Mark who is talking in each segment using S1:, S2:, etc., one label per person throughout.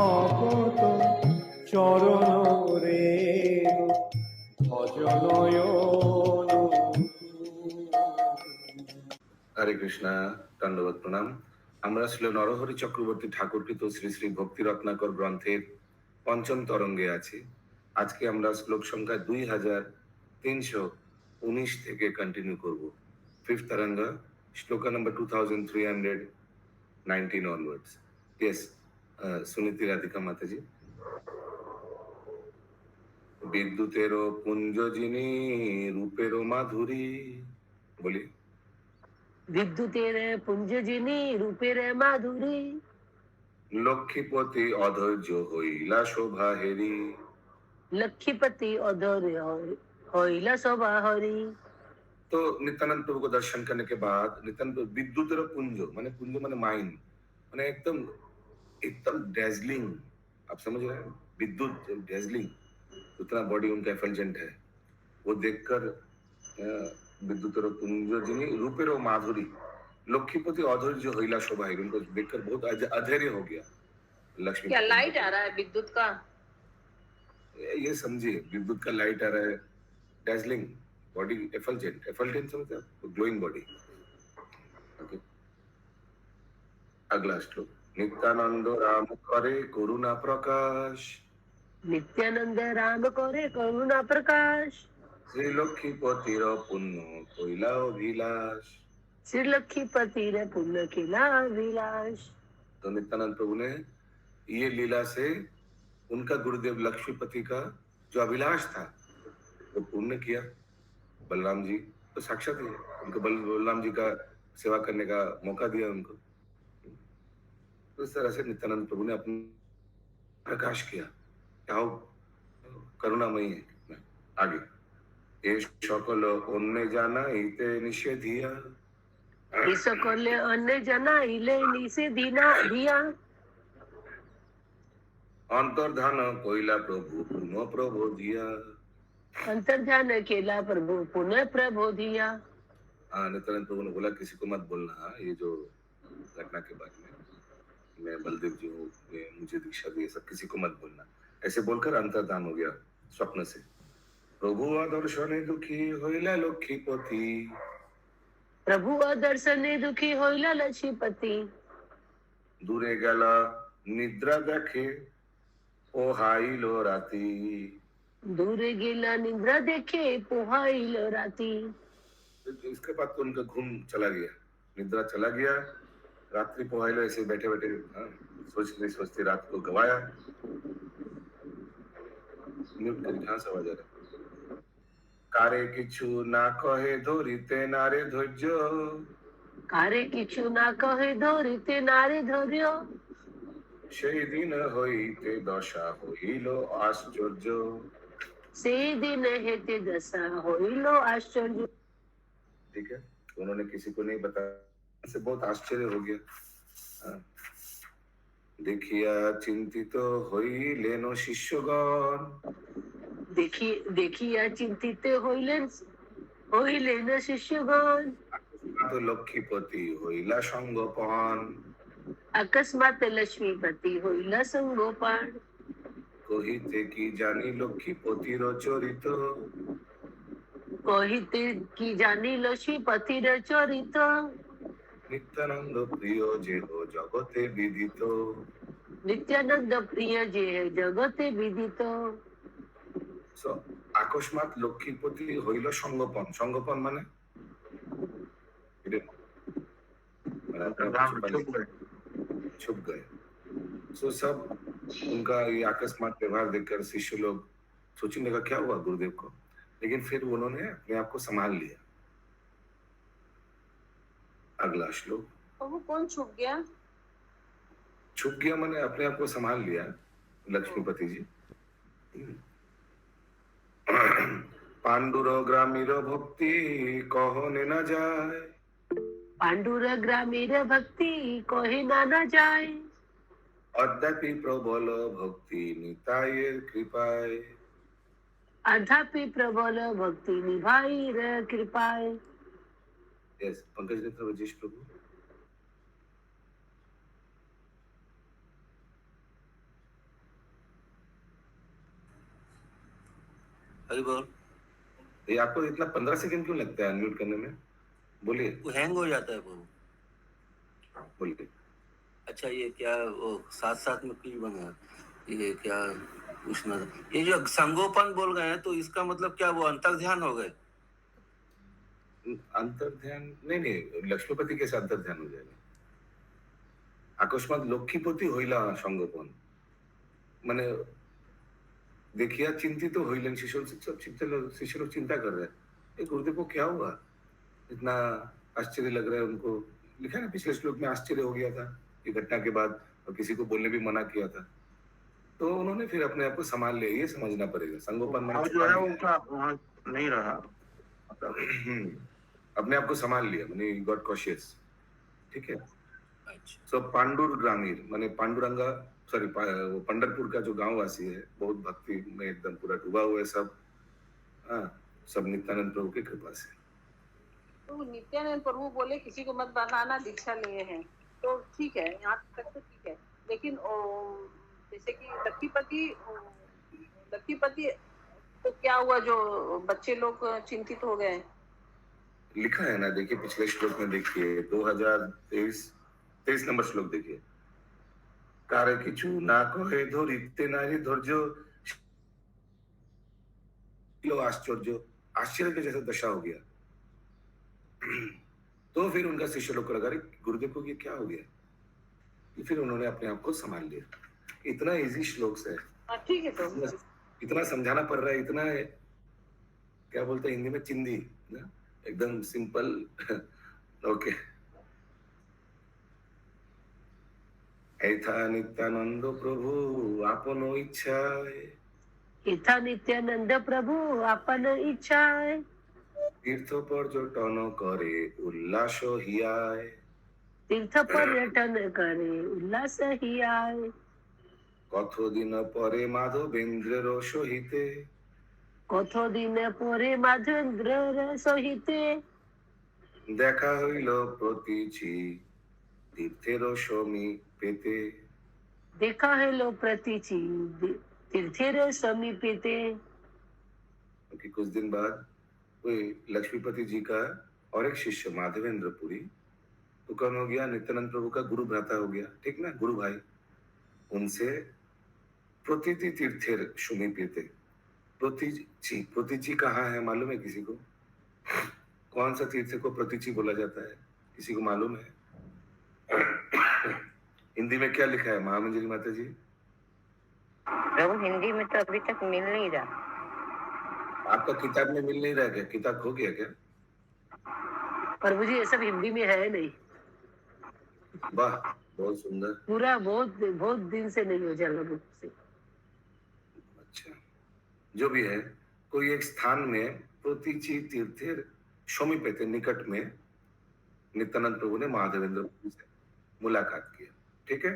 S1: ভকত চরণ রেণু ভজনয়ন।
S2: হরে কৃষ্ণা, দণ্ডবত প্রণাম। আমরা ছিল নরহরি চক্রবর্তী ঠাকুরকৃত শ্রী শ্রী ভক্তি রত্নাকর গ্রন্থের পঞ্চম তরঙ্গে আছি। আজকে আমরা শ্লোক সংখ্যা 2319 থেকে কন্টিনিউ করব। ফিফথ তরঙ্গা, শ্লোকা নম্বর 2319 onwards. Yes, সুনীতি রাধিকা মাতাজি। বিদ্যুতেরও পুঞ্জ যিনি রূপেরও মাধুরী, বলি।
S3: বিদ্যুতের পুঞ্জ যিনি রূপের মাধুরী,
S2: লক্ষ্মীপতি অধৈর্য হইলা শোভা হেরি।
S3: लक्ष्मीपति अधूर्य होइला शोभा हरि।
S2: तो नित्यानंद प्रभु को दर्शन करने के बाद नित्यानंद विद्युत माने पुंज माने माइंड, माने एकदम एकदम डेजलिंग। आप समझ रहे हैं, विद्युत डेजलिंग, उतना बॉडी उनका एफल्जेंट है। वो देखकर विद्युत पुंज जिनी रूपेरो माधुरी, लक्ष्मीपति अधैर्य होइला शोभा हेरी, उनको देखकर बहुत अधैर्य हो गया लक्ष्मी।
S3: क्या लाइट आ रहा है विद्युत का?
S2: ये समझिए, विद्युत का लाइट आ रहा है, डेजलिंग बॉडी, एफल्जेंट। एफल्जेंट समझते हैं, ग्लोइंग बॉडी। ओके, अगला श्लोक। नित्यानंद राम करे करुणा प्रकाश,
S3: नित्यानंद राम करे करुणा प्रकाश,
S2: श्री लक्ष्मीपतिर पुण्य कोइला अभिलाष।
S3: श्री लक्ष्मीपति रे पुण्य किला विलास।
S2: तो नित्यानंद प्रभु ने ये लीला से उनका गुरुदेव लक्ष्मीपति का जो अभिलाष था वो पूर्ण किया। बलराम जी तो साक्षात ही उनको बलराम जी का सेवा करने का मौका दिया उनको। तो इस तरह से नित्यानंद प्रभु ने अपना प्रकाश किया, क्या करुणामयी है। आगे, ये सकल अन्य जाना इते निषेधिया,
S3: ये सकल अन्य जाना इले निषेधिना धिया।
S2: अंतर्धान कोइला प्रभु पुनः प्रभु दिया,
S3: अंतर्ध्यान केला प्रभु पुनः प्रभु दिया।
S2: नित्यानंद प्रभु ने बोला किसी को मत बोलना ये जो घटना के बारे में, मैं बलदेव जी हूँ, मुझे दीक्षा दी, सब किसी को मत बोलना। ऐसे बोलकर अंतर्धान हो गया स्वप्न से। प्रभु दर्शने दुखी होइला लक्ष्मीपति,
S3: प्रभु दर्शने दुखी होइला लक्ष्मीपति,
S2: दूरे गला निद्रा देखे पोहाइलो राती,
S3: दूरे गेला निद्रा देखे पोहाइलो राती।
S2: इसके बाद तो उनका घूम चला गया, निद्रा चला गया, रात्रि पोहाइलो, ऐसे बैठे बैठे सोचते सोचते रात को गवाया। म्यूट कर, कहाँ से आवाज आ रहा है? कारे किछु ना कहे धरिते नारे धैर्य,
S3: कारे किछु ना कहे धरिते नारे धैर्य,
S2: সেই দিন হইতে দশা হইল आश्चर्य,
S3: সেই दिन हेते दशा होइलो आश्चर्य।
S2: ठीक है, उन्होंने किसी को नहीं बताया, से बहुत आश्चर्य हो गया। देखिया चिंतित হইলেন শিষ্যগণ,
S3: देखिया चिंतित होइलेन शिष्यगण,
S2: तो लक्ष्मीपति হইলা সঙ্গপন,
S3: अकस्मात लक्ष्मीपति होइला संगोपान।
S2: কহিতে কি জানি লক্ষ্মীপতির চরিত,
S3: कहिते की जानी लक्ष्मीपतिर चरित,
S2: নিত্যানন্দ প্রিয় যে জগতে বিদিত,
S3: नित्यानंद प्रिय जे जगते विदित।
S2: আকস্মাত লক্ষ্মীপতি হইল সঙ্গপন। সঙ্গপন মানে छुप गए। सो सब उनका ये अकस्मात व्यवहार देखकर शिष्य लोग सोचने का क्या हुआ गुरुदेव को, लेकिन फिर उन्होंने अपने आप को संभाल लिया। अगला श्लोक।
S3: वो कौन छुप गया?
S2: छुप गया माने अपने आप को संभाल लिया लक्ष्मीपति जी। पांडुर ग्रामीर भक्ति कहने न जाए,
S3: पांडुर ग्रामीर भक्ति कहे ना जाए,
S2: अद्यापि प्रबल भक्ति नितायेर कृपाय,
S3: अद्यापि प्रबल भक्ति निभाई कृपाय।
S2: यस, पंकज नेत्र वजीश प्रभु।
S4: हरी बोल।
S2: ये आपको इतना 15 सेकंड क्यों लगता है अनम्यूट करने में? बोलिए।
S4: वो हैंग हो जाता है फोन।
S2: बोलिए।
S4: अच्छा ये क्या वो साथ साथ में क्यों बना? ये क्या पूछना था? ये जो संगोपन बोल गए हैं तो इसका मतलब क्या वो अंतर ध्यान हो गए?
S2: अंतर ध्यान नहीं नहीं, लक्ष्मीपति कैसे अंतर ध्यान हो जाएगा? अकस्मात लक्ष्मीपति होइला संगोपन মানে देखिए चिंतित तो होइलन शिष्य सब शिष्य लोग चिंता कर रहे हैं, ये गुरुदेव को क्या हुआ, इतना आश्चर्य लग रहा है उनको। लिखा है ना पिछले श्लोक में, आश्चर्य हो गया था ये घटना के बाद और किसी को बोलने भी मना किया था। तो उन्होंने फिर अपने आप को संभाल लिया, ये समझना पड़ेगा। संगोपन में
S5: भाव जो है उनका वहाँ नहीं रहा, मतलब
S2: अपने आप को संभाल लिया, मैंने गॉट कॉशियस। ठीक है।
S4: अच्छा
S2: सो पांडुर ग्रामीण माने पांडुरंगा, सॉरी वो पंडरपुर का जो गांव वासी है, बहुत भक्ति में एकदम पूरा डूबा हुआ है सब। हाँ, सब नित्यानंद प्रभु की कृपा से।
S6: तो नित्यानंद प्रभु बोले किसी को मत बनाना, दीक्षा लिए हैं तो ठीक है, यहाँ तक तो ठीक है। लेकिन जैसे कि लक्ष्मीपति तो क्या हुआ, जो बच्चे लोग चिंतित हो गए?
S2: लिखा है ना, देखिए पिछले श्लोक में देखिए 2023 नंबर श्लोक देखिए। कारे किछु ना कहे धरिते नारी धैर्य लो आश्चर्य, आश्चर्य के जैसा दशा हो गया। तो फिर उनका शिष्य लोग को लगा अरे गुरुदेव को ये क्या हो गया, तो फिर उन्होंने अपने आप को संभाल लिया। इतना इजी श्लोक है,
S6: ठीक है। तो
S2: इतना समझाना पड़ रहा है, इतना क्या बोलते हैं हिंदी में, चिंदी ना, एकदम सिंपल। ओके। ऐथा नित्यानंद प्रभु आपनो इच्छाय,
S3: इथा नित्यानंद प्रभु आपन इच्छाय,
S2: तीर्थ पर्यटन करे उल्लास हियाय,
S3: तीर्थ पर्यटन करे उल्लास हियाय,
S2: कथ दिन परे माधवेन्द्र सहिते,
S3: कथ दिन परे माधवेन्द्र सहिते,
S2: দেখা হইল প্রতিচি तीर्थेर समीपेते।
S3: देखा है लो प्रतीचि तीर्थेर समीपेते।
S2: क्योंकि कुछ दिन बाद वही लक्ष्मीपति जी का और एक शिष्य माधवेंद्र पुरी, तो कौन हो गया, नित्यानंद प्रभु का गुरु भ्राता हो गया, ठीक ना, गुरु भाई। उनसे प्रतीचि तीर्थेर समीपेते, प्रतीचि कहाँ है मालूम है किसी को? कौन सा तीर्थ को प्रतीचि बोला जाता है, किसी को मालूम है? हिंदी में क्या लिखा है महामंजरी माता जी?
S7: प्रभु हिंदी में तो अभी तक मिल नहीं रहा।
S2: आपका किताब में मिल नहीं रहा क्या? किताब खो गया क्या?
S3: प्रभु जी ये सब हिंदी में है नहीं।
S2: वाह, बहुत सुंदर।
S3: पूरा बहुत दिन से नहीं हो जाएगा मुझसे।
S2: अच्छा, जो भी है, कोई एक स्थान में प्रतीचि तीर्थेर समीपेते, निकट में नित्यानंद प्रभु ने महादेवेंद्र प्रभु से मुलाकात किया। ठीक है।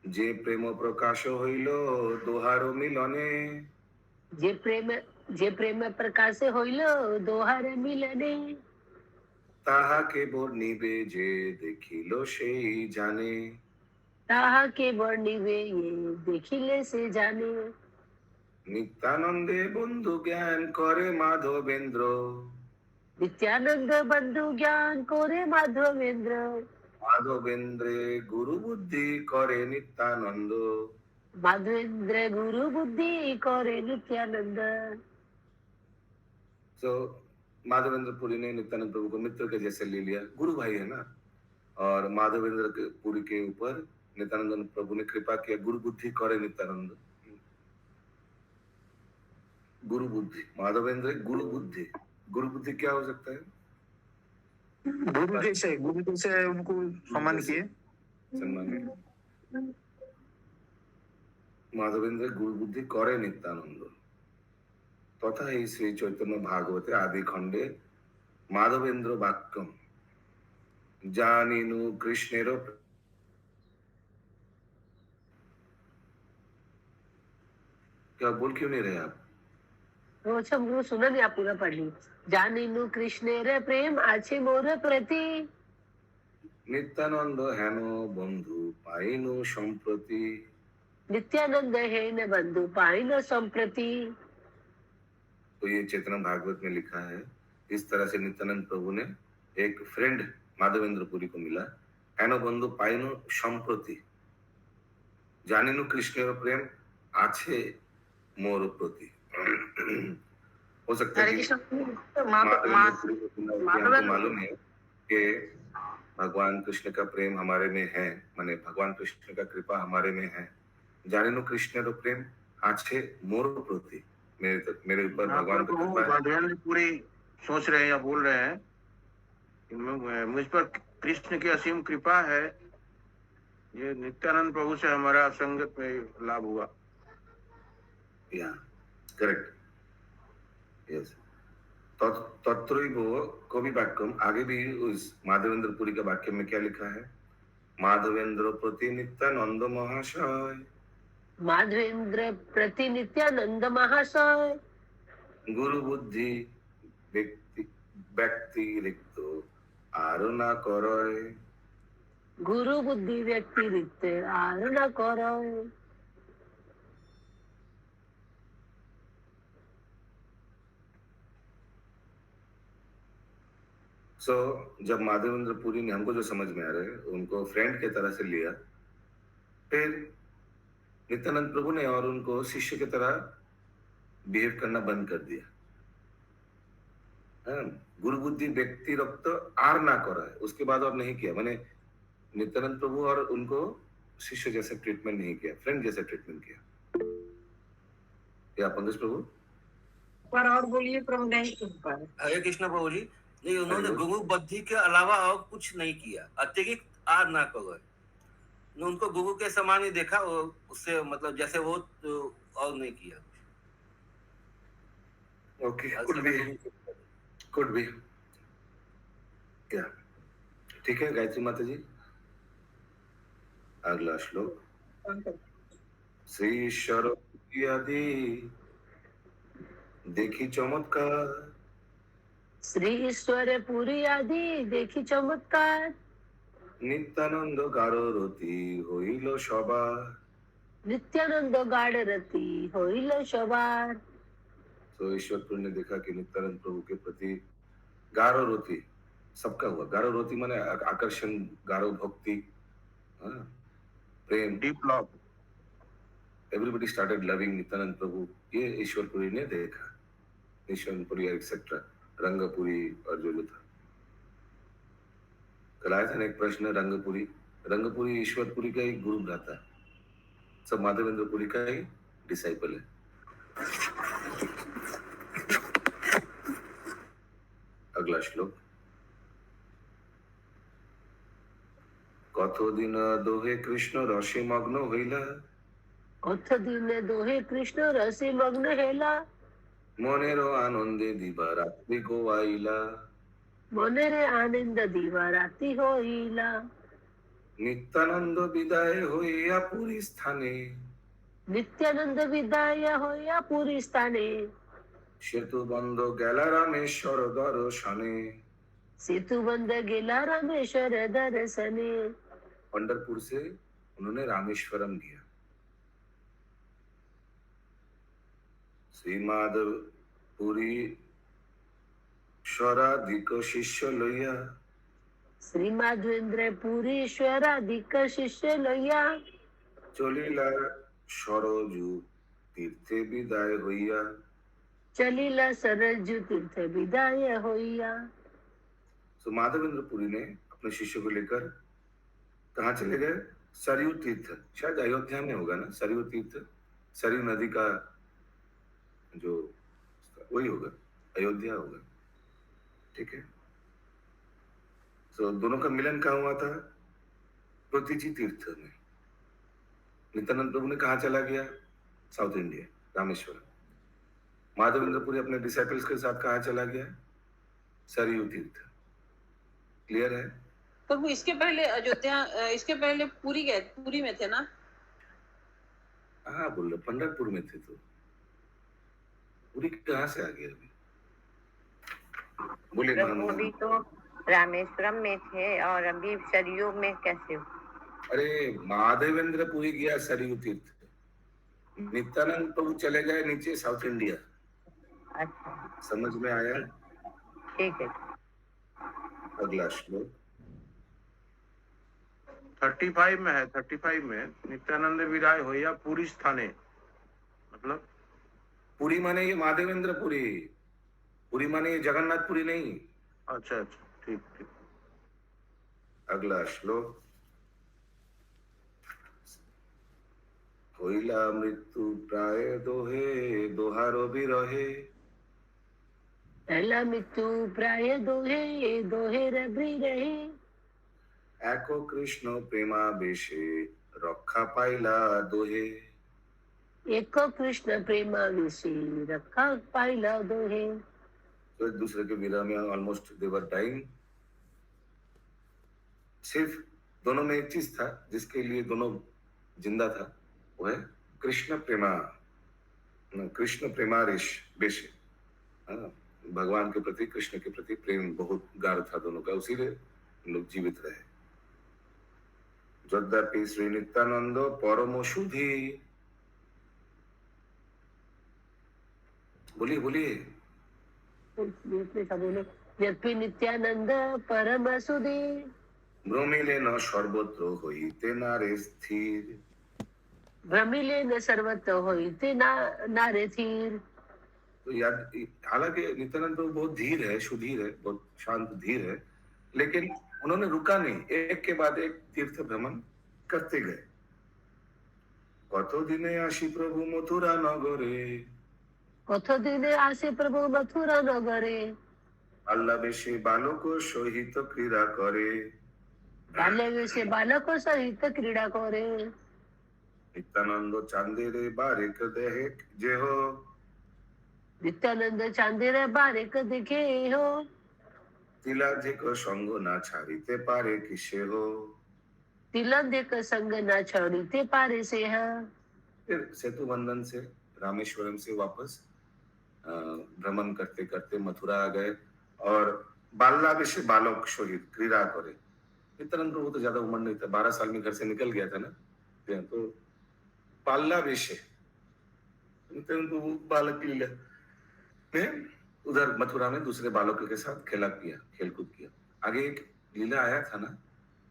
S2: जे प्रेम प्रकाश होइलो दोहारो मिलने,
S3: जे प्रेम प्रकाश होइलो दोहार मिलने,
S2: ताहा के बर्णिबे जे देखिलो सेई जाने,
S3: ताहा के बर्णिबे ये देखिले से जाने,
S2: नित्यानंदे बंधु ज्ञान करे माधवेंद्र,
S3: नित्यानंद बंधु ज्ञान करे माधवेंद्र,
S2: माधवेंद्रे गुरु बुद्धि करे नित्यानंद,
S3: माधवेंद्र गुरु बुद्धि करे नित्यानंद।
S2: तो माधवेंद्र पुरी ने नित्यानंद प्रभु को मित्र के जैसे ले लिया, गुरु भाई है ना। और माधवेंद्र पुरी के ऊपर नित्यानंद प्रभु ने कृपा किया, गुरु बुद्धि करे नित्यानंद। गुरु बुद्धि, माधवेंद्र गुरु बुद्धि क्या हो सकता है?
S5: गुरु जैसे उनको सम्मान किए,
S2: सम्मान किए। माधवेंद्र गुरु बुद्धि करे नित्यानंद। तथा ही श्री चैतन्य भागवते आदि खंडे माधवेंद्र वाक्यम जानिनु कृष्णेर, क्या बोल क्यों नहीं रहे आप?
S3: वो अच्छा वो सुना नहीं, आप पूरा पढ़ ली। जानिनु कृष्णेर प्रेम आछे मोर प्रति,
S2: नित्यानंद हेन बंधु पाइनु संप्रति,
S3: नित्यानंद है न बंधु पाइन संप्रति।
S2: तो ये चेतन भागवत में लिखा है। इस तरह से नित्यानंद प्रभु ने एक फ्रेंड माधवेंद्र पुरी को मिला। एनो बंधु पाइनो सम्प्रति जानिनु कृष्णेर प्रेम आछे मोर प्रति। हो सकता है
S6: हरे
S2: कि
S6: कृष्ण
S2: माधवेंद्र पुरी को सुना कि हमको
S6: माधवेंद्र
S2: मालूम है कि भगवान कृष्ण का प्रेम हमारे में है, माने भगवान कृष्ण का कृपा हमारे में है। जानिनु कृष्णेर प्रेम आछे मोर प्रति, मेरे ऊपर
S5: यहाँ
S2: भगवान
S5: पर
S2: का
S5: प्रभु
S2: कृपा है।
S5: माधवेंद्र पूरी सोच रहे हैं या बोल रहे हैं कि मुझ पर कृष्ण की असीम कृपा है, ये नित्यानंद प्रभु से हमारा संगत में लाभ हुआ।
S2: या करेक्ट, यस। तत्रैव कवि वाक्यम, आगे भी उस माधवेंद्र पुरी के वाक्य में क्या लिखा है? माधवेंद्र प्रति नित्यानंद महाशय,
S3: माधवेंद्र प्रति नित्यानंद महाशय,
S2: गुरु बुद्धि व्यक्ति रिक्तो आर ना करय।
S3: गुरु बुद्धि व्यक्ति रिक्त आर न करय।
S2: सो जब माधवेंद्र पुरी ने हमको जो समझ में आ रहा है उनको फ्रेंड के तरह से लिया, फिर नित्यानंद प्रभु ने और उनको शिष्य की तरह बिहेव करना बंद कर दिया। हाँ, गुरु बुद्धि व्यक्ति रक्त आर ना करा है, उसके बाद और नहीं किया। मैंने नित्यानंद प्रभु और उनको शिष्य जैसे ट्रीटमेंट नहीं किया, फ्रेंड जैसे ट्रीटमेंट किया। या पंकज प्रभु
S6: पर और बोलिए प्रभु, नहीं सुन पा रहे।
S4: हरे कृष्ण प्रभु जी, नहीं उन्होंने
S2: हरि बोल।
S4: गुरु बुद्धि के अलावा और कुछ नहीं किया, अतिरिक्त आर ना करो। ने उनको गुरु के समान ही देखा और उससे मतलब जैसे वो तो और नहीं किया।
S2: ओके, कुड बी क्या, ठीक है। गायत्री माता जी, अगला श्लोक। श्री ईश्वर आदि देखी चमत्कार,
S3: श्री ईश्वर पुरी आदि देखी चमत्कार,
S2: नित्यानंद गाररती হইল সবার।
S3: नित्यानंद गाढ़रती होइल सवार।
S2: तो ईश्वरपुर ने देखा कि नित्यानंद प्रभु के प्रति गाररती सबका हुआ। गाररती माने आकर्षण, गारो भक्ति, हाँ, प्रेम,
S5: deep love.
S2: Everybody started loving Nityananda Prabhu. ये ईश्वरपुरी ने देखा। ईश्वरपुरी एक्सेट्रा, रंगपुरी और जो था। कल आया था ना एक प्रश्न, रंगपुरी ईश्वरपुरी का एक गुरु भ्राता, सब माधवेंद्र पुरी का ही डिसाइपल है। अगला श्लोक। कत दिन दोहे कृष्ण रसे मग्न हইলা,
S3: कथ दिन दोहे कृष्ण रसे मग्न हेला,
S2: মনের আনন্দে দিবা রাত্রি গোয়াইলা।
S3: মনেরে আনন্দ দিবা রাতি হইলা,
S2: নিত্যানন্দ বিদায় হইয়া পুরী স্থানে,
S3: नित्यानंद विदाय होया पुरी स्थाने,
S2: সেতু বন্ধ গেলা রামেশ্বর দর্শনে।
S3: सेतु बंद गेला रामेश्वर दर्शने।
S2: पंढरपुर से उन्होंने रामेश्वरम किया। श्री माधवपुरी स्वराधिक शिष्य लैया,
S3: श्री माधवेंद्र पुरीश्वराधिक शिष्य लैया,
S2: चलिला सरजू तीर्थे विदाय हইয়া।
S3: चलिला सरजू तीर्थ विदाय होइया।
S2: तो माधवेंद्र पुरी ने अपने शिष्य को लेकर कहाँ चले गए? सरयू तीर्थ, शायद अयोध्या में होगा ना, सरयू तीर्थ, सरयू नदी का जो वही होगा, अयोध्या होगा, ठीक है। तो दोनों का मिलन कहाँ हुआ था? प्रतिजी तीर्थ में। नित्यानंद प्रभु ने कहाँ चला गया? South India, Rameswaram. माधवेंद्र पुरी अपने डिसाइपल्स के साथ कहाँ चला गया? सरयू तीर्थ। क्लियर है?
S6: तो वो इसके पहले अयोध्या, इसके पहले पुरी गए, पुरी में थे ना?
S2: हाँ बोल रहे, पंढरपुर में थे। तो पुरी कहाँ से आ गए अभी? बोले
S7: प्रभु अभी तो रामेश्वरम में थे और अभी सरयू में कैसे हो?
S2: अरे माधवेंद्र पुरी गया सरयू तीर्थ, नित्यानंद प्रभु चले गए नीचे साउथ इंडिया।
S7: अच्छा,
S2: समझ में आया?
S7: ठीक है।
S2: अगला श्लोक।
S5: 35 में है, 35 में नित्यानंद विदाय होया पूरी स्थाने, मतलब
S2: पुरी माने ये माधवेंद्र पुरी, पुरी माने ये जगन्नाथपुरी नहीं।
S5: अच्छा अच्छा, ठीक ठीक।
S2: अगला श्लोक। होइला मृत्यु प्राय दोहे, दोहारो भी रहे।
S3: पहला मृत्यु प्राय दोहे, दोहे रबी रहे।
S2: एको कृष्ण प्रेमावेशे, रक्षा पाइला दोहे।
S3: एक कृष्ण प्रेमावेशी, रखा पाइला दोहे।
S2: तो एक दूसरे के विरह में ऑलमोस्ट दे वर डाइंग। सिर्फ दोनों में एक चीज था जिसके लिए दोनों जिंदा था, वो है कृष्ण प्रेमा, कृष्ण प्रेमावेश बेशे। हाँ, भगवान के प्रति, कृष्ण के प्रति प्रेम बहुत गाढ़ था दोनों का, उसीलिए लोग जीवित रहे। यद्यपि श्री नित्यानंद परम सुधी, बोलिए बोलिए।
S3: बोले यद्यपि नित्यानंद परम सुधी,
S2: भ्रमिले न सर्वत्र होइते नारे स्थिर।
S3: भ्रमिले न सर्वत्र होइते नारे थीर।
S2: तो याद, हालांकि नित्यानंद तो बहुत धीर है, सुधीर है, बहुत शांत धीर है, लेकिन उन्होंने रुका नहीं, एक के बाद एक तीर्थ भ्रमण करते गए। कत दिने आशी प्रभु मथुरा नगरे,
S3: कथ दिने आसे प्रभु मथुरा नगरे।
S2: अल्लावेशे बालक सहित क्रीड़ा करे।
S3: बाल्य वेशे बालक सहित क्रीड़ा करे।
S2: नित्यानंद चांदेरे बारेक देहे जे हो,
S3: नित्यानंद चांदेरे बारेक देखे हो।
S2: तिलाधिक संग ना छाड़ीते पारे किसे हो।
S3: तिलक संग न छोड़ीते पारे से है।
S2: फिर सेतु बंधन से रामेश्वरम से वापस भ्रमण करते करते मथुरा आ गए और बाल्यावेशे बालक शहीद क्रीड़ा करे। नित्यानंद प्रभु तो ज्यादा उम्र नहीं था, 12 साल में घर से निकल गया था ना, तो बाल्यावेशे नित्यानंद प्रभु बालक लीला में उधर मथुरा में दूसरे बालकों के साथ खेला किया, खेलकूद किया। आगे एक लीला आया था ना,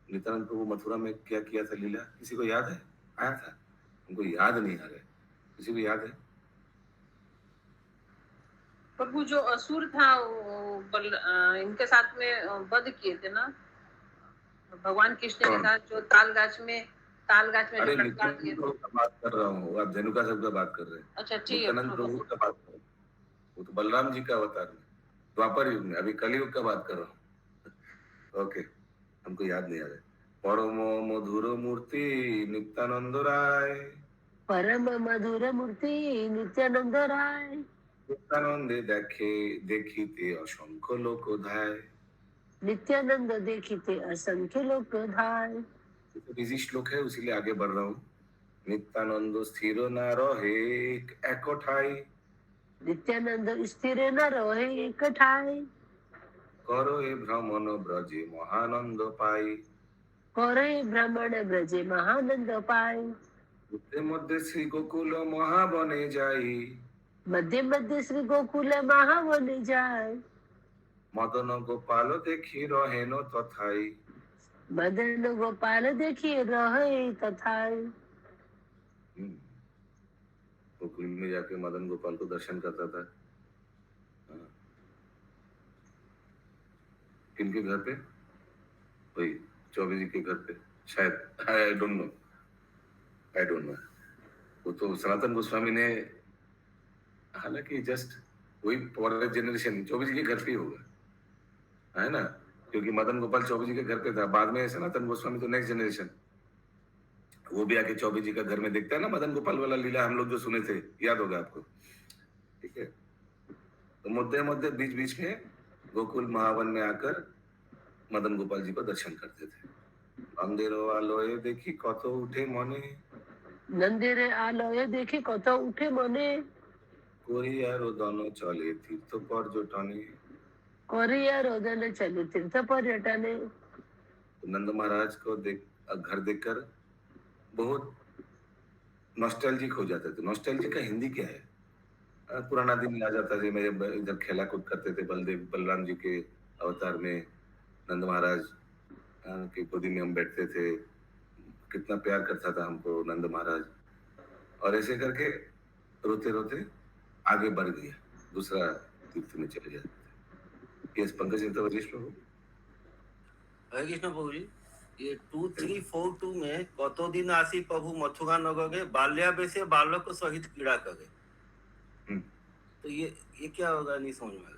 S2: नित्यानंद प्रभु मथुरा में क्या किया था लीला, किसी को याद है? आया था, उनको याद नहीं आ रहा, किसी को याद है?
S6: प्रभु जो असुर था इनके साथ में वध किए थे ना भगवान कृष्ण के साथ, जो तालगाछ में जो
S2: अरे
S6: लटका दिए
S2: नित्यानंद
S6: थे।
S2: प्रभु का बात कर रहा हूँ, आप धेनुका साहब का बात कर रहे हैं।
S6: अच्छा ठीक है।
S2: नित्यानंद प्रभु का बात कर रहा हूँ, वो तो बलराम जी का अवतार में, द्वापर युग में, अभी कलयुग का बात कर रहा हूँ। ओके, हमको याद नहीं आ रहा। परम मधुर मूर्ति नित्यानंद राय,
S3: परम मधुर मूर्ति नित्यानंद राय।
S2: नित्यानंदे देखे देखिते असंख्य लोक धाय।
S3: नित्यानंद देखिते असंख्य लोक धाय।
S2: बिजी श्लोक है, उसीलिए आगे बढ़ रहा हूँ। नित्यानंद स्थिर न रहे एक ठाई,
S3: नित्यानंद स्थिर न रहे एक ठाई।
S2: करो ए भ्रमण ब्रजे महानंद पाई।
S3: करे भ्रमण ब्रजे महानंद पाई।
S2: मध्य मध्य श्री गोकुल महावने जाई,
S3: मध्य मध्य श्री गोकुल महावन जाय।
S2: मदन गोपाल देखी रहेन तथाई।
S3: मदन गोपाल देखिए रहे तथाई।
S2: गोकुल में जाके मदन गोपाल को दर्शन करता था। किनके घर पे? वही चौबे जी के घर पे शायद, आई डोंट नो। वो तो सनातन गोस्वामी ने, हालांकि जस्ट वही फॉरवर्ड जनरेशन चौबे जी के घर पे ही होगा, है ना, क्योंकि मदन गोपाल चौबे जी के घर पे था। बाद में सनातन गोस्वामी तो नेक्स्ट जनरेशन, वो भी आके चौबे जी का घर में देखता है ना, मदन गोपाल वाला लीला हम लोग जो सुने थे, याद होगा आपको, ठीक है। तो मध्य मध्य बीच बीच में गोकुल महावन में आकर मदन गोपाल जी को दर्शन करते थे। मंदिरो आलोय देखी कत उठे मने,
S3: नंदिरे आलय देखी कत उठे मने।
S2: कोरिया रोदन चले तीर्थ पर्यटने,
S3: कोरिया रोदन चले तीर्थ पर्यटने।
S2: नंद महाराज को घर देखकर बहुत नॉस्टैल्जिक हो जाते थे। नॉस्टैल्जिक का हिंदी क्या है? पुराना दिन याद आता है मैं जब इधर खेला कूद करते थे बलराम जी के अवतार में नंद महाराज की गोदी में हम बैठते थे, कितना प्यार करता था हमको नंद महाराज। और ऐसे करके रोते रोते आगे बढ़ गया, दूसरा तीर्थ में चले जाते थे। यस पंकज वजीश प्रभु।
S4: हरे कृष्ण प्रभु जी, ये 2342 में कतो दिन आसी प्रभु मथुरा नगर के बाल्यावेशे बालक सहित क्रीड़ा करे। तो ये क्या होगा, नहीं समझ में आया।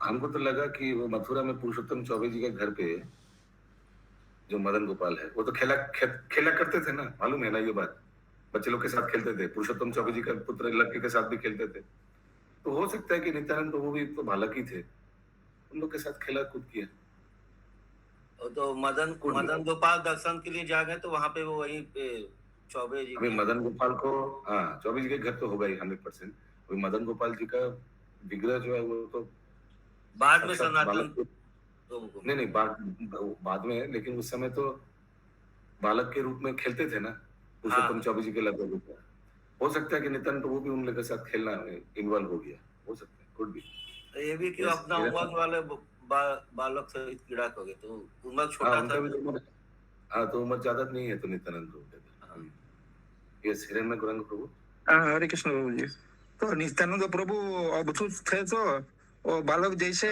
S2: हमको तो लगा कि वो मथुरा में पुरुषोत्तम चौबे जी के घर पे जो मदन गोपाल है वो तो खेला करते थे ना, मालूम है ना ये बात, बच्चे लोग के साथ खेलते थे, पुरुषोत्तम चौबे जी का पुत्र लड़के के साथ भी खेलते थे। तो हो सकता है कि नित्यानंद प्रभु भी तो बालक ही थे, उन लोग के साथ खेला कूद किया।
S4: तो मदन गोपाल दर्शन के लिए जा गए तो वहां पे वो वहीं पे चौबे जी
S2: अभी मदन गोपाल को, हाँ चौबे जी के घर तो होगा ही 100%। अभी मदन गोपाल जी का विग्रह जो है वो तो
S4: बाद में सनातन
S2: नहीं बाद में, लेकिन उस समय तो बालक के रूप में खेलते थे ना पुरुषोत्तम चौबे जी के लगभग। हो सकता है कि नित्यानंद प्रभु भी उन लोगों के साथ खेलना इन्वॉल्व हो गया, हो सकता है, कुड भी।
S4: ये भी क्यों अपना उम्र वाले बालक से क्रीड़ा करोगे, तो उम्र छोटा था।
S2: हाँ तो उम्र ज्यादा नहीं है तो नित्यानंद प्रभु। ये हिरण्य गौरंग प्रभु।
S8: हरे कृष्ण प्रभु जी। तो नित्यानंद प्रभु अद्भुत थे, तो वो बालक जैसे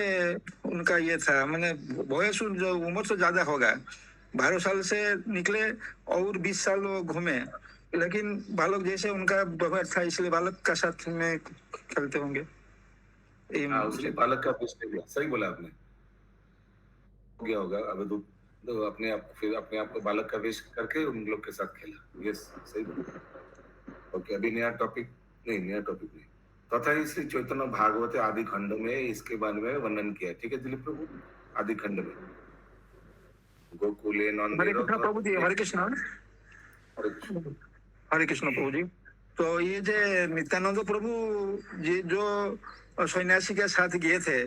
S8: उनका ये था, मैंने बयस जो उम्र से ज्यादा होगा, 12 साल से निकले और 20 साल वो घूमे, लेकिन बालक जैसे उनका व्यवहार था, इसलिए बालक का साथ में खेलते होंगे।
S2: उसने बालक का वेश ले लिया, सही बोला आपने, हो गया होगा अब तो अपने आप को बालक का वेश करके उन लोग के साथ खेला। यस सही बोला। ओके, अभी नया टॉपिक नहीं तथा श्री चैतन्य भागवत आदि खंड में इसके बारे में वर्णन किया है। ठीक है दिलीप प्रभु, आदि खंड में गोकुले
S8: प्रभु जी। हरे कृष्ण प्रभु जी। तो ये जो नित्यानंद प्रभु जी जो सन्यासी के साथ गए थे,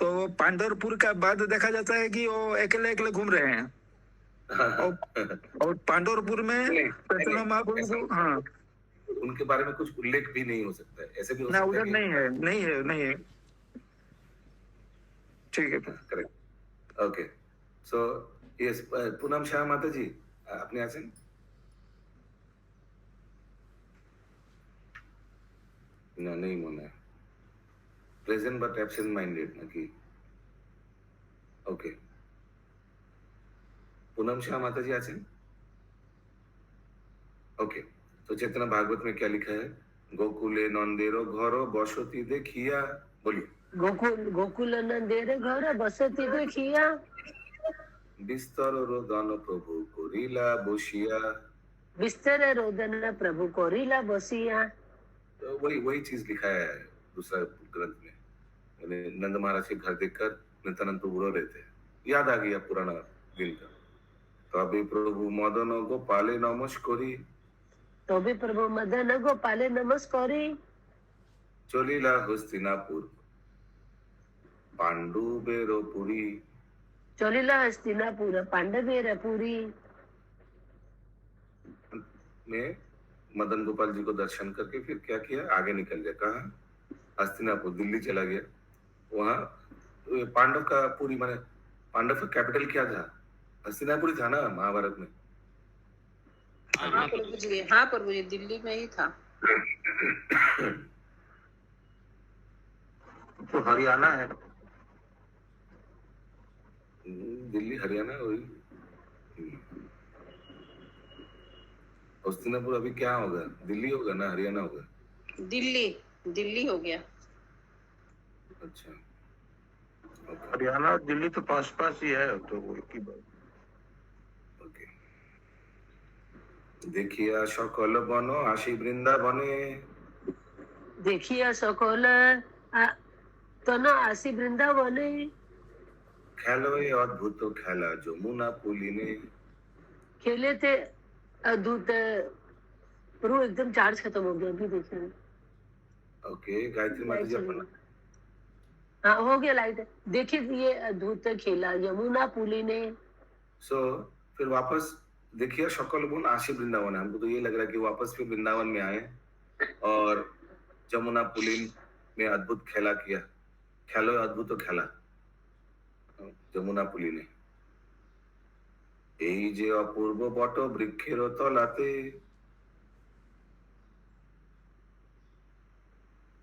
S8: तो पांडरपुर का बाद देखा जाता है कि वो अकेले घूम रहे हैं। और पांडरपुर में चैतन्य महाप्रभु, हाँ
S2: उनके बारे में कुछ उल्लेख भी नहीं हो सकता है, ऐसे भी हो
S8: ना,
S2: सकता
S8: उधर नहीं है। ठीक है,
S2: correct. Okay, so yes Poonam Shah माता जी, अपने आसन। नहीं होना है, प्रेजेंट बट एब्सेंट माइंडेड ना कि। ओके, पूनम शाह माता जी आसन। ओके, तो चैतन्य भागवत में क्या लिखा है? गोकुले नंदेरो घरो बसती देखिया, बोलिए।
S3: गोकुल नंदेर घर बसती देखिया,
S2: बिस्तर रोदन प्रभु कोरिला बसिया।
S3: बिस्तर रोदन प्रभु कोरिला बसिया।
S2: तो वही चीज लिखा है दूसरा ग्रंथ में। नंद महाराज के घर देखकर नित्यानंद प्रभु रो रहे थे, याद आ गया पुराना दिन का। तो अभी प्रभु मदन गोपाले नमस्करी,
S3: तो भी प्रभु मदन गोपाले नमस्कारी,
S2: चलिला हस्तिनापुर पांडुबेरो पुरी,
S3: चलिला हस्तिनापुर पांडवेर पुरी।
S2: में मदन गोपाल जी को दर्शन करके फिर क्या किया, आगे निकल गया। कहा? हस्तिनापुर, दिल्ली चला गया। वहां पांडव का पूरी माने पांडव का कैपिटल क्या था? हस्तिनापुर था ना महाभारत में।
S6: हाँ प्रभु जी, दिल्ली में ही था।
S5: तो हरियाणा है,
S2: दिल्ली हरियाणा वही। हस्तिनापुर अभी क्या होगा, दिल्ली होगा ना हरियाणा होगा?
S6: दिल्ली हो गया।
S2: अच्छा,
S5: हरियाणा और दिल्ली तो पास ही है, तो वो एक ही बात।
S2: ओके, देखिया सकल बन आशी वृंदावने,
S3: देखिया सकल तन आसी वृंदावने,
S2: खेलो ये अद्भुत खेला जमुना पुलिने।
S3: खेले थे अद्भुत। प्रभु एकदम चार्ज खत्म हो गया अभी, देखिए।
S2: ओके, गायत्री माता जी अपना।
S3: हाँ हो गया लाइट। देखिए ये अद्भुत खेला यमुना पुली ने।
S2: सो फिर वापस देखिए सकल बन आशी वृंदावन। हमको तो ये लग रहा है कि वापस फिर वृंदावन में आए और जमुना पुलिन में अद्भुत खेला किया, खेलो अद्भुत खेला যমুনা পুলিনে। এই যে অপূর্ব বট বৃক্ষের তলাতে,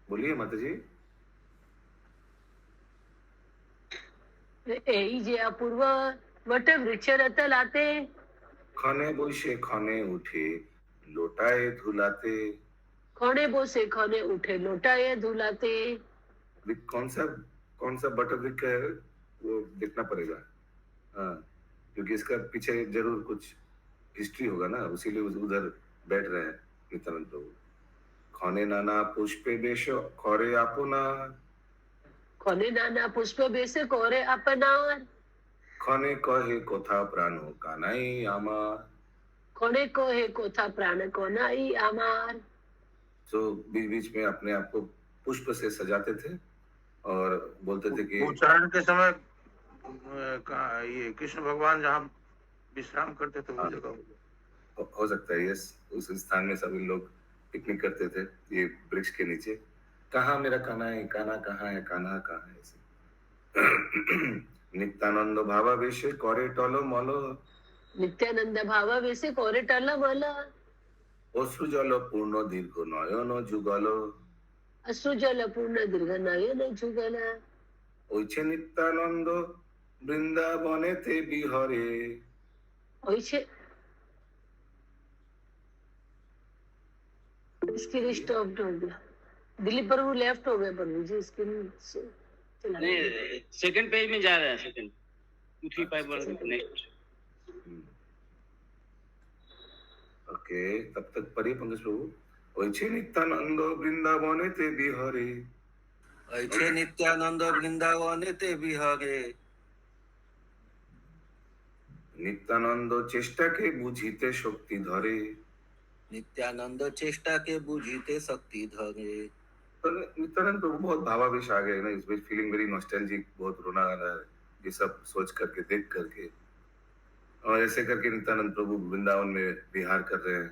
S2: बोलिए माता जी।
S3: এই যে অপূর্ব বট বৃক্ষের তলাতে,
S2: ক্ষণে বসে ক্ষণে উঠে লোটায় ধুলাতে।
S3: ক্ষণে বসে ক্ষণে উঠে লোটায় ধুলাতে।
S2: कौन सा बटर वृक्ष है वो देखना पड़ेगा। हाँ, क्योंकि इसका पीछे जरूर कुछ हिस्ट्री होगा ना, उसीलिए उधर बैठ रहे हैं नित्यानंद प्रभु। ক্ষণে নানা পুষ্পে বেশ করে আপনার,
S3: ক্ষণে নানা পুষ্প বেশে করে আপনার,
S2: ক্ষণে কহে কোথা প্রাণ কানাই আমার।
S3: ক্ষণে কহে কোথা প্রাণ কোনাই আমার।
S2: तो बीच बीच में अपने आप को पुष्प से सजाते थे और बोलते थे कि
S5: उच्चारण के समय ये कृष्ण भगवान जहाँ विश्राम करते थे वो जगह
S2: हो सकता है यस, उस स्थान में सभी लोग पिकनिक करते थे ये वृक्ष के नीचे। कहाँ मेरा कान्हा है, कान्हा कहाँ है, कान्हा कहाँ है ऐसे। नित्यानंद भावावेश करे टलो मलो,
S3: নিত্যানন্দ ভাবাবেশে করে টলমল,
S2: অশ্রু জল পূর্ণ দীর্ঘ নয়ন যুগল।
S3: অশ্রুজল পূর্ণ দীর্ঘ নয়ন যুগল।
S2: ওইছে নিত্যানন্দ বৃন্দাবনেতে বিহরে।
S3: ওইছে स्क्रीन स्टॉप हो गया, दिलीप प्रभु लेफ्ट हो गए प्रभु जी, स्क्रीन से चला
S9: नहीं, सेकंड पेज में जा रहे हैं, सेकंड 2351 नेक्स्ट।
S2: ओके, तब तक पढ़िए पंकज प्रभु। ওইছে নিত্যানন্দ বৃন্দাবনেতে বিহরে,
S4: ऐसे नित्यानंद वृंदावनेते विहरे।
S2: নিত্যানন্দ চেষ্টাকে বুঝিতে শক্তি ধরে।
S4: नित्यानंद चेष्टा के बुझीते शक्ति धरे।
S2: तो नित्यानंद प्रभु बहुत भावावेश आ गए ना, इस बीच फीलिंग वेरी नॉस्टैल्जिक, बहुत रोना आ रहा है ये सब सोच करके, देख करके। और ऐसे करके नित्यानंद प्रभु वृंदावन में विहार कर रहे हैं,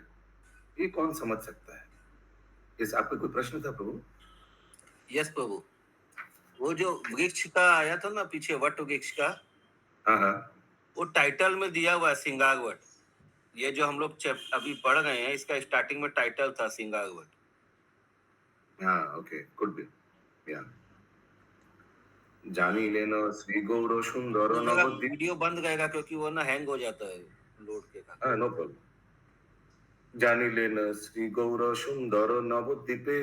S2: ये कौन समझ सकता है। इस आपका कोई प्रश्न था प्रभु।
S4: यस प्रभु, वो जो वृक्ष का आया था ना पीछे, वट वृक्ष का,
S2: हाँ हाँ,
S4: वो टाइटल में दिया हुआ है सिंगार वट। ये जो हम लोग अभी पढ़ रहे हैं, इसका स्टार्टिंग में टाइटल था सिंगार वट।
S2: हाँ ओके, गुड बी या। जानी लेनो श्री गौर सुंदर नवद्वीप।
S4: वीडियो बंद करेगा क्योंकि वो ना हैंग हो जाता है लोड के कारण।
S2: हाँ नो प्रॉब्लम। जानी लेनो श्री गौर सुंदर नवद्वीपे,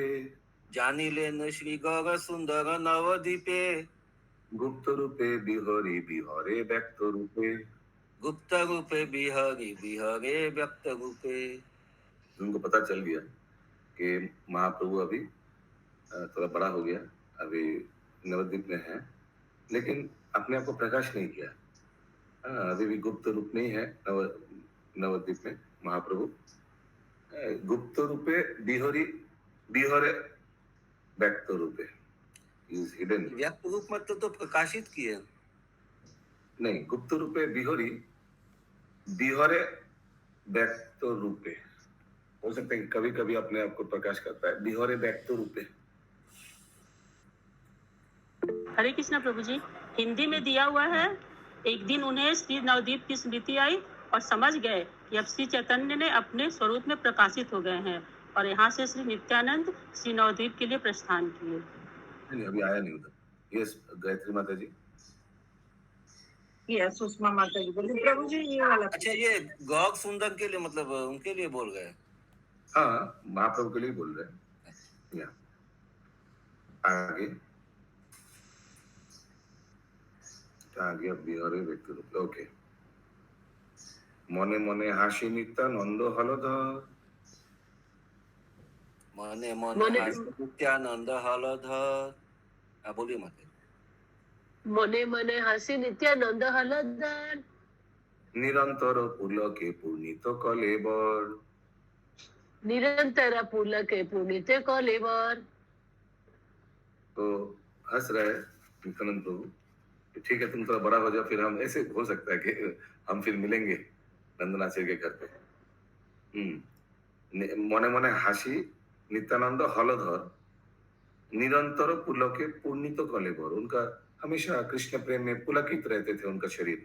S4: जानी लेन श्री गौर सुंदर नवद्वीपे,
S2: गुप्त रूपे बिहरी बिहरे व्यक्त रूपे।
S4: गुप्त रूपे बिहरी बिहरे व्यक्त रूपे।
S2: उनको पता चल गया कि महाप्रभु अभी थोड़ा बड़ा हो गया, अभी नवद्वीप में है, लेकिन अपने आप को प्रकाश नहीं किया। अभी भी गुप्त रूप नहीं है नवद्वीप में महाप्रभु। गुप्त रूपे बिहरी बिहरे व्यक्त रूपे, इज हिडन।
S4: व्यक्त रूप मतलब तो प्रकाशित किए
S2: नहीं, गुप्त रूपे बिहरी बिहरे व्यक्त रूपे। हो सकता है कि कभी कभी अपने आप को प्रकाश करता है, बिहरे व्यक्त रूपे।
S10: हरे कृष्णा प्रभु जी, हिंदी में दिया हुआ है। एक दिन उन्हें श्री नवद्वीप की स्मृति आई और समझ गए कि अब श्री चैतन्य ने अपने स्वरूप में प्रकाशित हो गए हैं, और यहाँ से श्री नित्यानंद श्री नवद्वीप के लिए प्रस्थान किए।
S2: नहीं, अभी आया नहीं उधर। यस गायत्री माता जी।
S11: यस सुषमा माता जी बोले प्रभु जी ये वाला।
S4: अच्छा, ये गौग सुंदर के लिए मतलब उनके लिए बोल गए।
S2: हाँ, महाप्रभु के लिए बोल रहे हैं। या आगे आगे बिहारे व्यक्त रूप। ओके, मने मने हासि नित्यानंद हलधर।
S4: मने मने नित्यानंद हलधर। बोलिए माता।
S3: मने मने हासि नित्यानंद हलधर,
S2: निरंतर पुलके पूर्णित कलेबर।
S3: निरंतर पुलके पूर्णित कलेबर।
S2: तो हंस रहे नित्यानंद प्रभु, ठीक है तुम थोड़ा बड़ा हो जाओ, फिर हम ऐसे हो सकता है कि हम फिर मिलेंगे नंदनाचार्य के घर पे। मने मने हासि नित्यानंद हलधर, निरंतर पुलके पूर्णित कलेवर, उनका हमेशा कृष्ण प्रेम में पुलकित रहते थे उनका शरीर।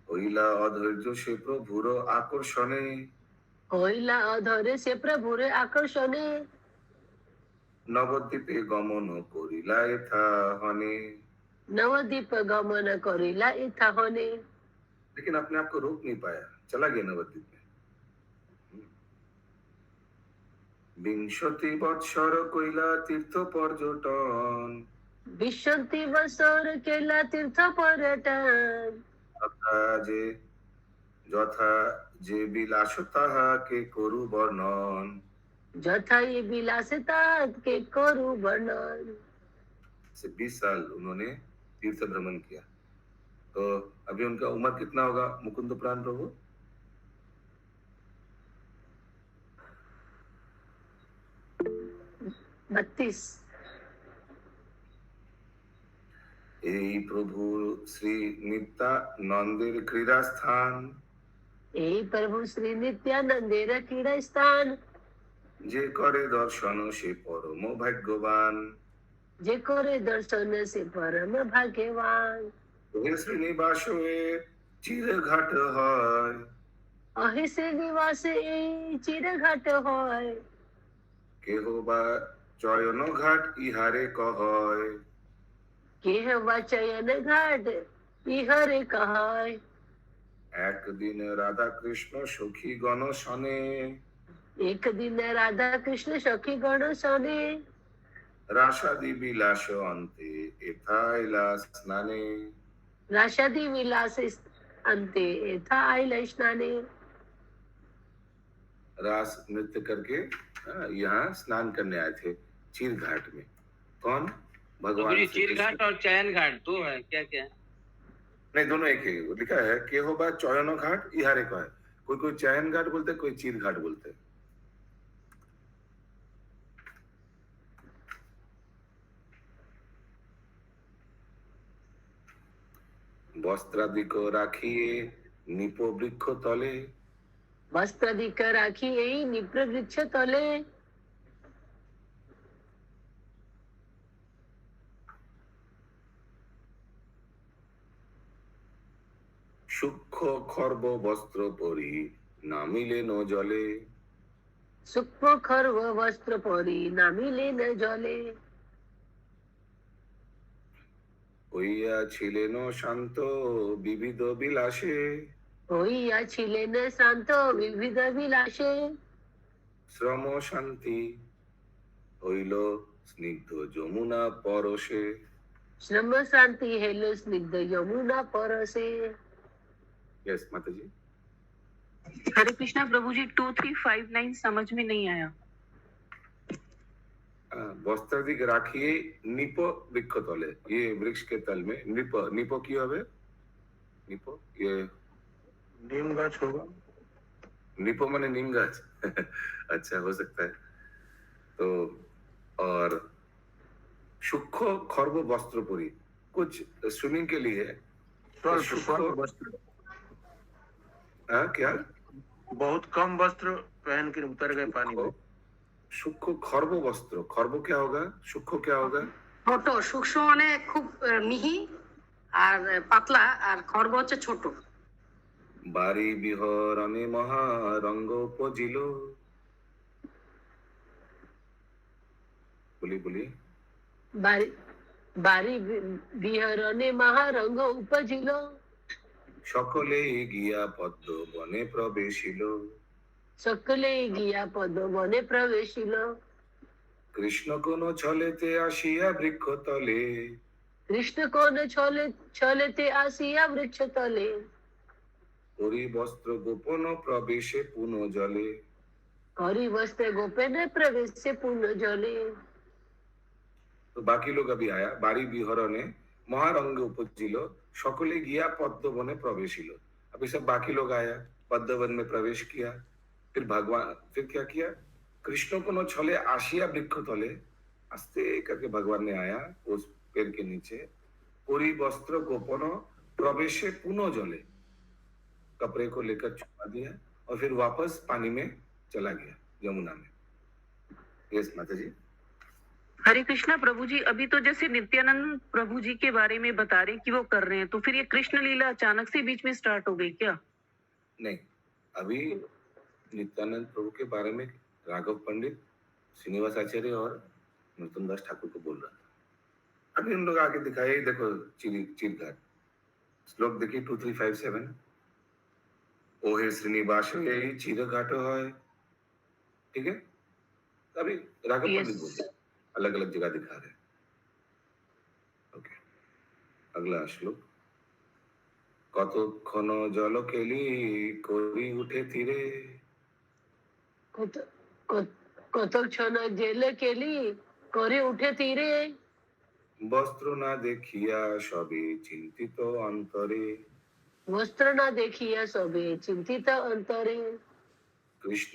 S2: ओइला अधैर्य से प्रभुर आकर्षणे,
S3: হইলা অধরে সে প্রভুর আকর্ষণে,
S2: नवद्वीपे गमन करिला यथा हने।
S3: নবদ্বীপ গমন করিলা ইথা হনে।
S2: लेकिन अपने आप को रोक नहीं पाया, चला गया नवद्वीप में। विंशति बत्सर कइला तीर्थ पर्यटन,
S3: বিশন্তি বছর কেলা তীর্থ পর্যটন,
S2: যথা যে বিলাস তাহাকে করু বর্ণন।
S3: যথা ये विलासिता के करू वर्णन।
S2: 20 साल उन्होंने तीर्थ भ्रमण किया। तो अभी उनका उम्र कितना होगा मुकुंद प्राण प्रभु?
S3: बत्तीस।
S2: এই প্রভু শ্রী নিত্যানন্দের ক্রীড়া স্থান,
S3: এই প্রভু শ্রী নিত্যানন্দের ক্রীড়া স্থান,
S2: যে করে দর্শন সে পরম ভাগ্যবান।
S3: যে করে দর্শন সে পরম ভাগ্যবান।
S2: ওহে শ্রীনিবাস হয়ে চিরঘাট হয়,
S3: অহে শ্রীনিবাস এই চিরঘাট হয়।
S2: কেহ বা চয়ন ঘাট ইহারে কহয়,
S3: কেহ বা চয়ন ঘাট ইহারে কহয়।
S2: একদিন রাধা কৃষ্ণ সখী গণ সনে,
S3: एक दिन राधा कृष्ण सखी गण सने,
S2: রাসাদি বিলাস অন্তে এথাইলা স্নানে।
S3: राशादी विलास अंते एथा आइला स्नाने।
S2: रास नृत्य करके यहाँ स्नान करने आए थे चीर घाट में। कौन? भगवान
S9: प्रभु जी,
S2: श्री
S9: चीर
S2: कृष्ण।
S9: घाट और चयन घाट दो है क्या क्या?
S2: नहीं, दोनों एक है। वो लिखा है के हो बा चयन घाट इहारे को है। कोई कोई चयन घाट बोलते, कोई चीर घाट बोलते। वस्त्रादिक राखिए निप वृक्ष तले,
S3: वस्त्र दिक राखी यही निप्र वृक्ष तले।
S2: सूक्ष्म खर्ब वस्त्र परी नामिले न जले,
S3: सूक्ष्म खर्व वस्त्र परी नामिले न जले।
S2: হইয়া ছিলেন শান্ত বিবিধ বিলাসে,
S3: হইয়া ছিলেন শান্ত বিবিধ বিলাসে।
S2: শ্রম শান্তি হইল স্নিগ্ধ যমুনা পরশে।
S3: श्रम शांति हेलो स्निग्ध यमुना परसे।
S2: यस माता जी।
S10: हरे कृष्णा प्रभु जी 2359 समझ में नहीं आया।
S2: वस्त्रादिक राखिए निप वृक्ष तले, ये वृक्ष के तल में निप, निपो की होवे? निपो ये
S5: नीम गाछ होगा।
S2: निपो माने नीम गाछ। अच्छा, हो सकता है। तो और सूक्ष्म खर्ब वस्त्र पुरी, कुछ स्विमिंग के लिए
S5: स्वल्प वस्त्र,
S2: क्या
S5: बहुत कम वस्त्र पहन कर उतर गए पानी में।
S2: सूक्ष्म खर्ब वस्त्र, खर्ब क्या होगा, सूक्ष्म क्या होगा?
S11: ছোট সূক্ষ্ম মানে খুব মিহি আর পাতলা, আর খর্ব হচ্ছে ছোট।
S2: বাড়ি বিহরণে মহারঙ্গ উপজিল, বলি বলি
S3: बारी बारी বিহরণে মহারঙ্গ উপজিল,
S2: সকলে গিয়া পদ্ম বনে প্রবেশিল,
S3: সকলে গিয়া পদ্মবনে প্রবেশিল।
S2: কৃষ্ণ কোন ছলেতে আসিয়া বৃক্ষ তলে,
S3: কৃষ্ণ কোন ছলেতে আসিয়া বৃক্ষ তলে,
S2: পরি বস্ত্র গোপন প্রবেশে পুন জলে।
S3: করি বস্ত্রে গোপনে প্রবেশে পুণ্য জলে।
S2: तो बाकी लोग अभी आया, बाड़ी बिहरणे महारंग उपजिल, सकले गिया पद्मवने प्रवेशिल। अभी सब बाकी लोग आया, पद्मवन में प्रवेश किया। फिर भगवान फिर क्या किया? कृष्ण को न छले आशिया वृक्ष तले, आस्ते करके भगवान ने आया उस पेड़ के नीचे, पूरी वस्त्र गोपन प्रवेशे पुनः जले, कपड़े को लेकर छुपा दिया और फिर वापस पानी में चला गया, यमुना में। यस माता जी।
S10: हरे कृष्णा प्रभु जी, अभी तो जैसे नित्यानंद प्रभु जी के बारे में बता रहे हैं कि वो कर रहे हैं, तो फिर ये कृष्ण लीला अचानक से बीच में स्टार्ट हो गई क्या?
S2: नहीं, अभी नित्यानंद प्रभु के बारे में राघव पंडित, श्रीनिवास आचार्य और नरोत्तम दास ठाकुर को बोल रहा था। अभी उन लोग आके दिखाए, देखो चीर घाट श्लोक देखिए 2357, ओहे श्रीनिवास यही चीर घाट है, ठीक है। अभी राघव पंडित बोल रहे, अलग अलग जगह दिखा रहे। ओके, अगला श्लोक, কতক্ষণ জল কেলি করি উঠে তীরে,
S3: কতক্ষণ জেলে কেলি করে উঠে তীরে,
S2: বস্ত্র না দেখিয়া সবে চিন্তিত অন্তরে,
S3: বস্ত্র না দেখিয়া সবে চিন্তিত অন্তরে,
S2: কৃষ্ণ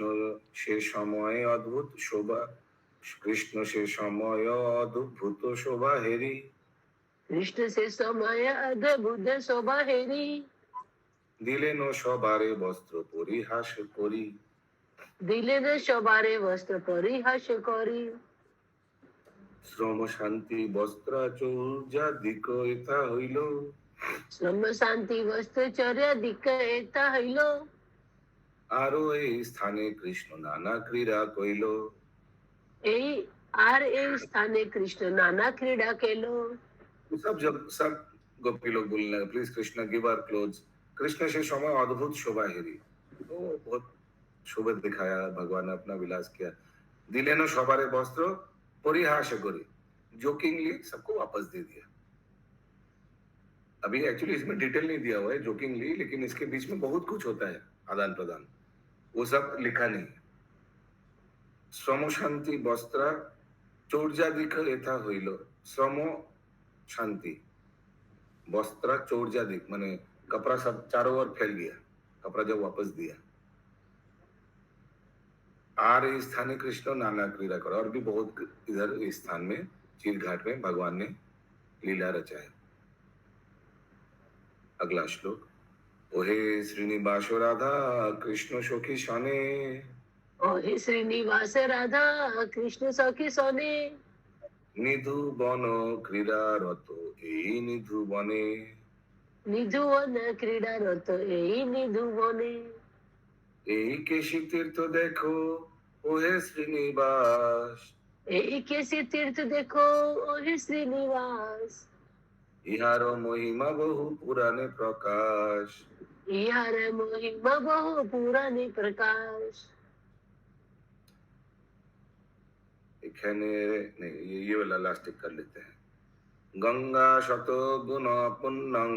S2: সে সময় অদ্ভুত শোভা, কৃষ্ণ সে সময় অদ্ভুত শোভা হেরি,
S3: কৃষ্ণ সে সময় অদ্ভুত শোভা হেরি,
S2: দিলেন সবারে বস্ত্র পরিহাস করি,
S3: দিলেন সবারে বস্ত্র পরিহাস করি,
S2: শ্রম শান্তি বস্ত্রাচর্যা দিক এথা হইল,
S3: শ্রম শান্তি বস্ত্রচর্যা দিক এথা হইল,
S2: আরো এই স্থানে কৃষ্ণ নানা ক্রীড়া কইল,
S3: এই আর এই স্থানে কৃষ্ণ নানা ক্রীড়া কেল।
S2: सब गोपी लोग बोलने लगे, please Krishna give our clothes. Krishna से समय अद्भुत शोभा हेरी, तो बहुत शोभा दिखाया, भगवान ने अपना विलास किया। दिले न सबारे वस्त्र परिहास करी, जोकिंगली सबको वापस दे दिया। अभी एक्चुअली इसमें डिटेल नहीं दिया हुआ है जोकिंगली, लेकिन इसके बीच में बहुत कुछ होता है आदान प्रदान, वो सब लिखा नहीं है। श्रम शांति वस्त्र चौर्जादिक यथा हईल, श्रम शांति वस्त्र चौर्जादिक माने कपड़ा सब चारों ओर फैल गया, कपड़ा जब वापस दिया। आर इस स्थाने कृष्ण नाना क्रीड़ा करो, और भी बहुत इधर इस स्थान में चीर घाट में भगवान ने लीला रचाया। अगला श्लोक, ओहे श्रीनिवास राधा कृष्ण सखी सने,
S3: ओहे श्रीनिवास राधा कृष्ण सखी सने,
S2: निधु बन क्रीड़ारत এই নিধু বনে,
S3: নিধু বন ক্রীড়ারত এই নিধু বনে,
S2: এই কেশি তীর্থ দেখো ওহে শ্রীনিবাস,
S3: এই কেশি তীর্থ দেখো ওহে শ্রীনিবাস,
S2: ইহার মহিমা বহু পুরাণে প্রকাশ,
S3: ইহার মহিমা বহু পুরাণে প্রকাশ।
S2: এখানে नहीं, ये वाला लास्ट कर लेते हैं। गंगा शत गुण पुण्यं,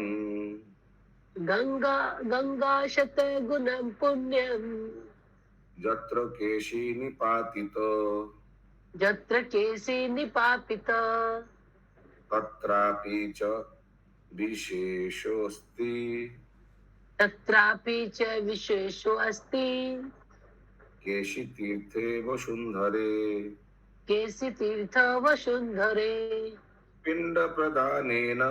S3: गंगा गंगा शत गुणं पुण्यं,
S2: यत्र केशी निपातित,
S3: यत्र केशी निपापित,
S2: तत्रापि च विशेषोऽस्ति,
S3: तत्रापि च विशेषो अस्ति,
S2: केशी तीर्थे वसुन्धरे,
S3: केशी तीर्थ वसुन्धरे,
S2: पिंड प्रदानेन,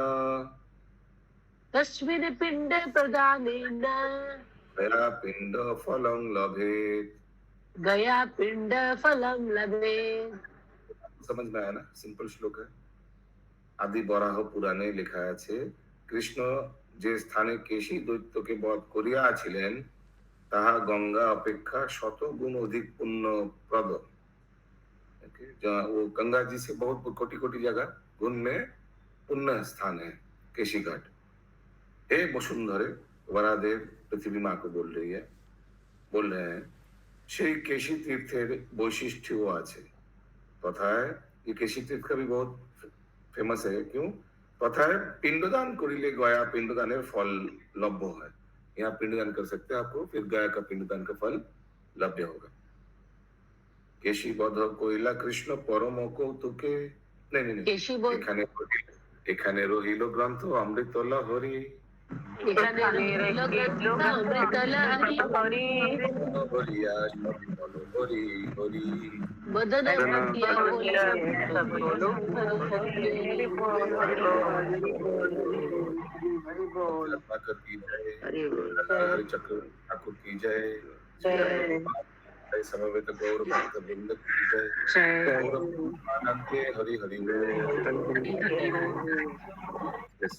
S3: तस्मिन् पिण्ड प्रदानेन,
S2: गया पिंड फलं लभेत,
S3: गया पिंड फलं लभेत।
S2: समझ में आया ना? सिंपल श्लोक है। आदि बराह पुराणे লেখা আছে, কৃষ্ণ যে স্থানে কেশী দৈত্যকে বধ করিয়াছিলেন তাহা গঙ্গা অপেক্ষা শত গুণ অধিক পুণ্যপ্রদ। वो गंगा जी से बहुत कोटि कोटि जगह गुण में पुण्य स्थान है केशी घाट। हे वसुंधरे, वरादेव पृथ्वी माँ को बोल रही है, बोल रहे हैं সেই কেশী তীর্থের বৈশিষ্ট্যও আছে। কথায় ये केशी तीर्थ का भी बहुत फेमस है। क्यों? কথায় पिंडदान करिले गया पिंडदाনের फल लभ्य है। यहाँ पिंडदान कर सकते हैं आपको, फिर गया का पिंडदान का फल लभ्य होगा। केशी बध কইলা কৃষ্ণ পরম কৌতুকে, नहीं
S3: केशी बोध
S2: এখানে রহিল গ্রন্থ অমৃত লহরী,
S3: এখানে রহিল গ্রন্থ অমৃত লহরী,
S2: হরিয়া সব বলো হরি হরি,
S3: বদন বন্দিয়া বলিয়া সব বলো
S7: हरि बोल हरि बोल
S2: चक्र की जय,
S7: हरि बोल
S2: हरि चक्र ठाकुर की जय,
S7: जय
S2: समवेत गौर भक्त वृंद की जय। हरि हरि बोल। Yes.